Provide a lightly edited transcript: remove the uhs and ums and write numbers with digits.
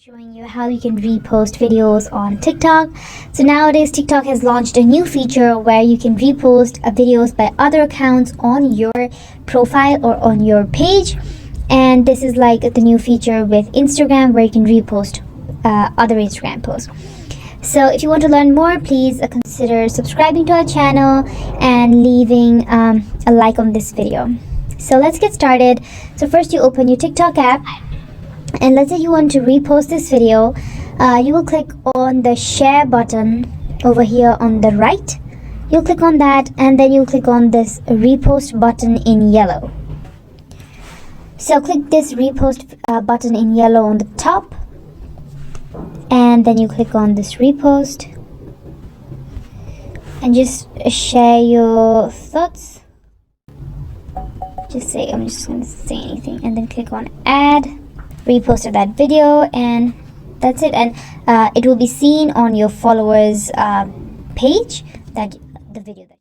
Showing you how you can repost videos on TikTok. So nowadays TikTok has launched a new feature where you can repost videos by other accounts on your profile or on your page, and this is like the new feature with Instagram where you can repost other Instagram posts. So if you want to learn more, please consider subscribing to our channel and leaving a like on this video. So let's get started. So first you open your TikTok app, and let's say you want to repost this video. You will click on the share button over here on the right. You'll click on that, and then you'll click on this repost button in yellow. So click this repost button in yellow on the top, and then you click on this repost and just share your thoughts. Just say, I'm just going to say anything, and then click on add. Reposted that video, and that's it. And it will be seen on your followers page that the video that